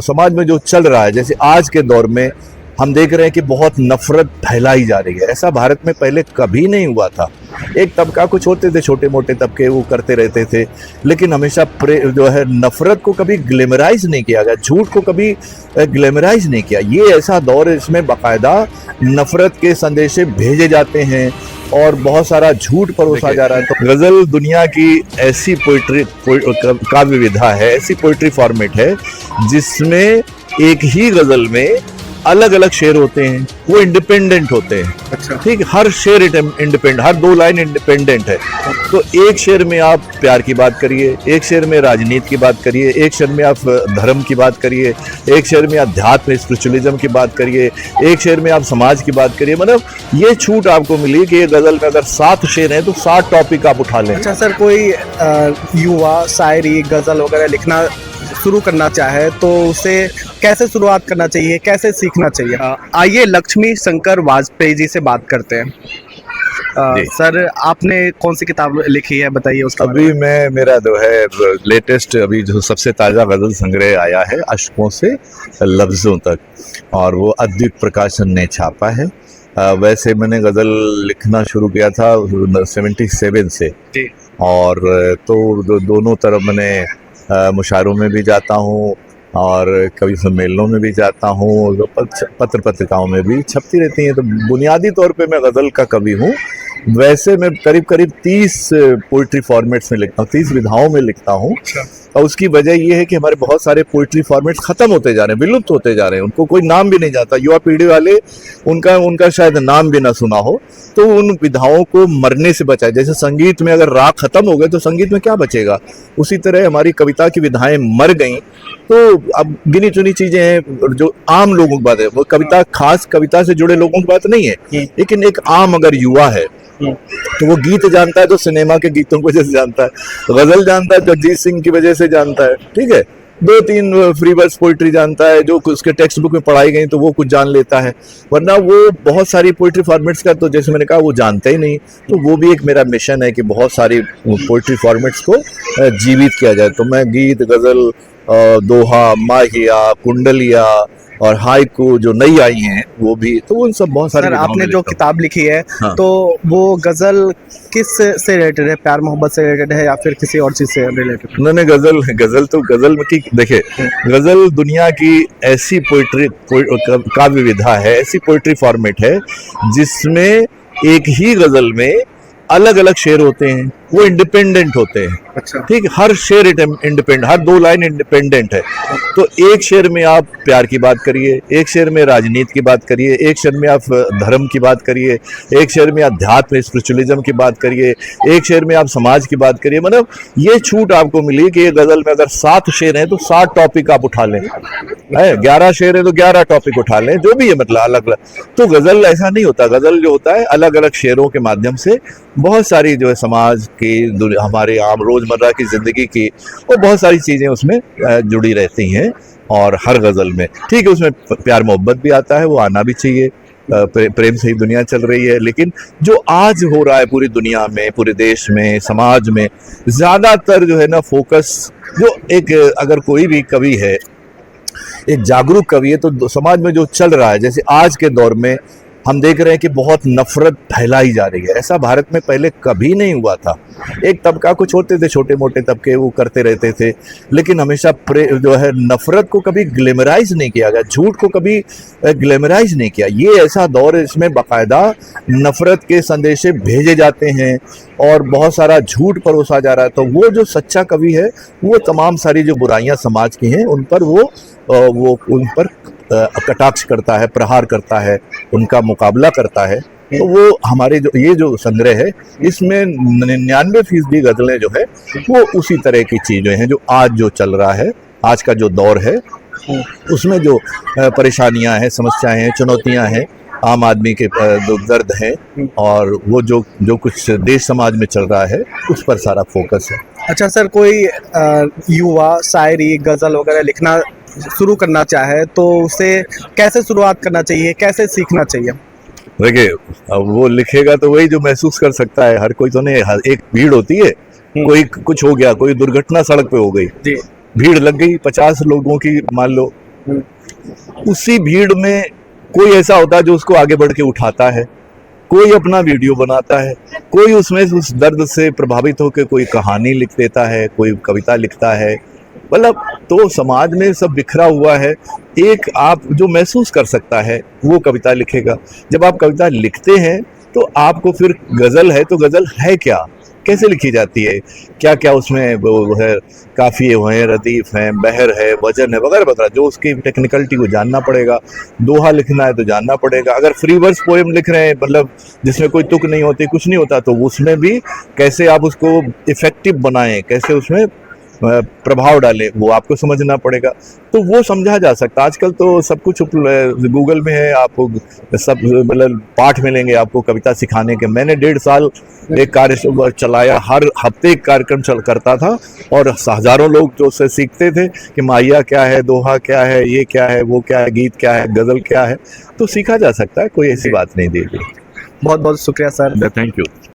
समाज में जो चल रहा है, जैसे आज के दौर में हम देख रहे हैं कि बहुत नफरत फैलाई जा रही है। ऐसा भारत में पहले कभी नहीं हुआ था। एक तबका कुछ होते थे, छोटे मोटे तबके, वो करते रहते थे, लेकिन हमेशा जो है नफरत को कभी ग्लैमराइज नहीं किया गया, झूठ को कभी ग्लैमराइज नहीं किया। ये ऐसा दौर है, इसमें बाकायदा नफरत के संदेशे भेजे जाते हैं और बहुत सारा झूठ परोसा जा रहा है। तो गज़ल दुनिया की ऐसी पोइट्री काव्य विधा है, ऐसी पोइट्री फॉर्मेट है जिसमें एक ही गज़ल में अलग अलग शेर होते हैं, वो इंडिपेंडेंट होते हैं। अच्छा। ठीक, हर शेर इंडिपेंडेंट, हर दो लाइन इंडिपेंडेंट है। तो एक शेर में आप प्यार की बात करिए, एक शेर में राजनीति की बात करिए, एक शेर में आप धर्म की बात करिए, एक शेर में अध्यात्म स्पिरिचुअलिज्म की बात करिए, एक शेर में आप समाज की बात करिए। मतलब ये छूट आपको मिली कि ये गज़ल में अगर 7 शेर हैं तो 7 टॉपिक आप उठा लें। अच्छा सर, कोई युवा शायरी गज़ल वगैरह लिखना शुरू करना चाहे तो उसे कैसे शुरुआत करना चाहिए, कैसे सीखना चाहिए? आइए लक्ष्मी शंकर वाजपेयी जी से बात करते हैं। सर, आपने कौन सी किताब लिखी है, बताइए उसका। अभी मेरा जो है लेटेस्ट, अभी जो सबसे ताज़ा गज़ल संग्रह आया है, अशकों से लफ्ज़ों तक, और वो अद्वित प्रकाशन ने छापा है। वैसे मैंने गज़ल लिखना शुरू किया था 77 से, और तो दोनों तरफ मैंने मुशायरों में भी जाता हूँ और कभी सम्मेलनों में भी जाता हूँ, पत्र पत्रिकाओं में भी छपती रहती हैं। तो बुनियादी तौर पे मैं गज़ल का कवि हूँ। वैसे मैं करीब 30 पोइट्री फॉर्मेट्स में लिखता हूँ, 30 विधाओं में लिखता हूँ। और उसकी वजह ये है कि हमारे बहुत सारे पोइट्री फॉर्मेट्स ख़त्म होते जा रहे हैं, विलुप्त होते जा रहे हैं, उनको कोई नाम भी नहीं जाता। युवा पीढ़ी वाले उनका शायद नाम भी ना सुना हो, तो उन विधाओं को मरने से बचाए। जैसे संगीत में अगर राग खत्म हो गए तो संगीत में क्या बचेगा, उसी तरह हमारी कविता की विधाएं मर गईं। तो अब गिनी चुनी चीज़ें हैं जो आम लोगों की बात है, वो कविता, खास कविता से जुड़े लोगों की बात नहीं है, लेकिन एक आम अगर युवा है तो वो गीत जानता है तो सिनेमा के गीतों की वजह से जानता है, गज़ल जानता है जगजीत सिंह की वजह से जानता है। ठीक है, 2-3 फ्री वर्स पोइट्री जानता है जो उसके टेक्स्ट बुक में पढ़ाई गई, तो वो कुछ जान लेता है, वरना वो बहुत सारी पोइट्री फॉर्मेट्स का, तो जैसे मैंने कहा, वो जानते ही नहीं। तो वो भी एक मेरा मिशन है कि बहुत सारी पोइट्री फॉर्मेट्स को जीवित किया जाए। तो मैं गीत, गज़ल, दोहा, माहिया, कुंडलिया और हाइकू जो नई आई हैं वो भी, तो उन सब बहुत सारे। आपने जो किताब लिखी है, हाँ। तो वो गज़ल किस से रिलेटेड है? प्यार मोहब्बत से रिलेटेड है या फिर किसी और चीज़ से रिलेटेड? मैंने गज़ल में की, देखिए, गज़ल दुनिया की ऐसी पोइट्री काव्य विधा है, ऐसी पोइट्री फॉर्मेट है जिसमें एक ही गज़ल में अलग अलग शेर होते हैं, वो इंडिपेंडेंट होते हैं। अच्छा। ठीक, हर शेर इंडिपेंडेंट, हर दो लाइन इंडिपेंडेंट है। तो एक शेर में आप प्यार की बात करिए, एक शेर में राजनीति की बात करिए, एक शेर में आप धर्म की बात करिए, एक शेर में अध्यात्म स्पिरिचुअलिज्म की बात करिए, एक शेर में आप समाज की बात करिए। मतलब ये छूट आपको मिली कि ये गज़ल में अगर 7 शेर हैं तो 7 टॉपिक आप उठा लें, 11 शेर है तो 11 टॉपिक उठा लें, जो भी है, मतलब अलग अलग। तो गज़ल ऐसा नहीं होता, गज़ल जो होता है अलग अलग शेरों के माध्यम से बहुत सारी जो है समाज की, हमारे आम रोज़मर्रा की ज़िंदगी की, और बहुत सारी चीज़ें उसमें जुड़ी रहती हैं। और हर गज़ल में, ठीक है, उसमें प्यार मोहब्बत भी आता है, वो आना भी चाहिए, प्रेम से ही दुनिया चल रही है। लेकिन जो आज हो रहा है पूरी दुनिया में, पूरे देश में, समाज में, ज़्यादातर जो है ना फोकस, जो एक, अगर कोई भी कवि है, एक जागरूक कवि है, तो समाज में जो चल रहा है, जैसे आज के दौर में हम देख रहे हैं कि बहुत नफरत फैलाई जा रही है। ऐसा भारत में पहले कभी नहीं हुआ था। एक तबका कुछ होते थे, छोटे मोटे तबके, वो करते रहते थे, लेकिन हमेशा जो है नफरत को कभी ग्लैमराइज नहीं किया गया, झूठ को कभी ग्लैमराइज नहीं किया। ये ऐसा दौर है, इसमें बाकायदा नफरत के संदेशे भेजे जाते हैं और बहुत सारा झूठ परोसा जा रहा है। तो वो जो सच्चा कवि है, वो तमाम सारी जो बुराइयां समाज की हैं उन पर वो उन पर कटाक्ष करता है, प्रहार करता है, उनका मुकाबला करता है। तो वो हमारे ये जो संग्रह है, इसमें 99% गज़लें जो है वो उसी तरह की चीज़ें हैं जो आज जो चल रहा है, आज का जो दौर है, उसमें जो परेशानियां हैं, समस्याएं हैं, चुनौतियां हैं, आम आदमी के जो दर्द हैं, और वो जो कुछ देश समाज में चल रहा है, उस पर सारा फोकस है। अच्छा सर, कोई युवा शायरी गज़ल वगैरह लिखना शुरू करना चाहे तो उसे कैसे शुरुआत करना चाहिए, कैसे सीखना चाहिए? देखिए, अब वो लिखेगा तो वही जो महसूस कर सकता है। हर कोई तो नहीं, एक भीड़ होती है, कोई कुछ हो गया, कोई दुर्घटना सड़क पे हो गई, भीड़ लग गई 50 लोगों की, मान लो, उसी भीड़ में कोई ऐसा होता है जो उसको आगे बढ़ के उठाता है, कोई अपना वीडियो बनाता है, कोई उसमें उस दर्द से प्रभावित होकर कोई कहानी लिख देता है, कोई कविता लिखता है। मतलब तो समाज में सब बिखरा हुआ है। एक आप जो महसूस कर सकता है वो कविता लिखेगा। जब आप कविता लिखते हैं तो आपको फिर गज़ल है तो गज़ल है क्या, कैसे लिखी जाती है, क्या क्या उसमें वो है, काफ़िए हैं, रदीफ़ हैं, बहर है, वजन है, वगैरह वगैरह, जो उसकी टेक्निकलिटी को जानना पड़ेगा। दोहा लिखना है तो जानना पड़ेगा। अगर फ्री वर्स पोएम लिख रहे हैं, मतलब जिसमें कोई तुक नहीं होती, कुछ नहीं होता, तो उसमें भी कैसे आप उसको इफ़ेक्टिव बनाएं, कैसे उसमें प्रभाव डालें, वो आपको समझना पड़ेगा। तो वो समझा जा सकता। आजकल तो सब कुछ गूगल में है, आपको सब मतलब पाठ मिलेंगे आपको कविता सिखाने के। मैंने 1.5 साल एक कार्य चलाया, हर हफ्ते एक कार्यक्रम करता था, और हजारों लोग जो उससे सीखते थे कि माहिया क्या है, दोहा क्या है, ये क्या है, वो क्या है, गीत क्या है, गज़ल क्या है। तो सीखा जा सकता है, कोई ऐसी बात नहीं। दीजिए, बहुत बहुत शुक्रिया सर। Thank you.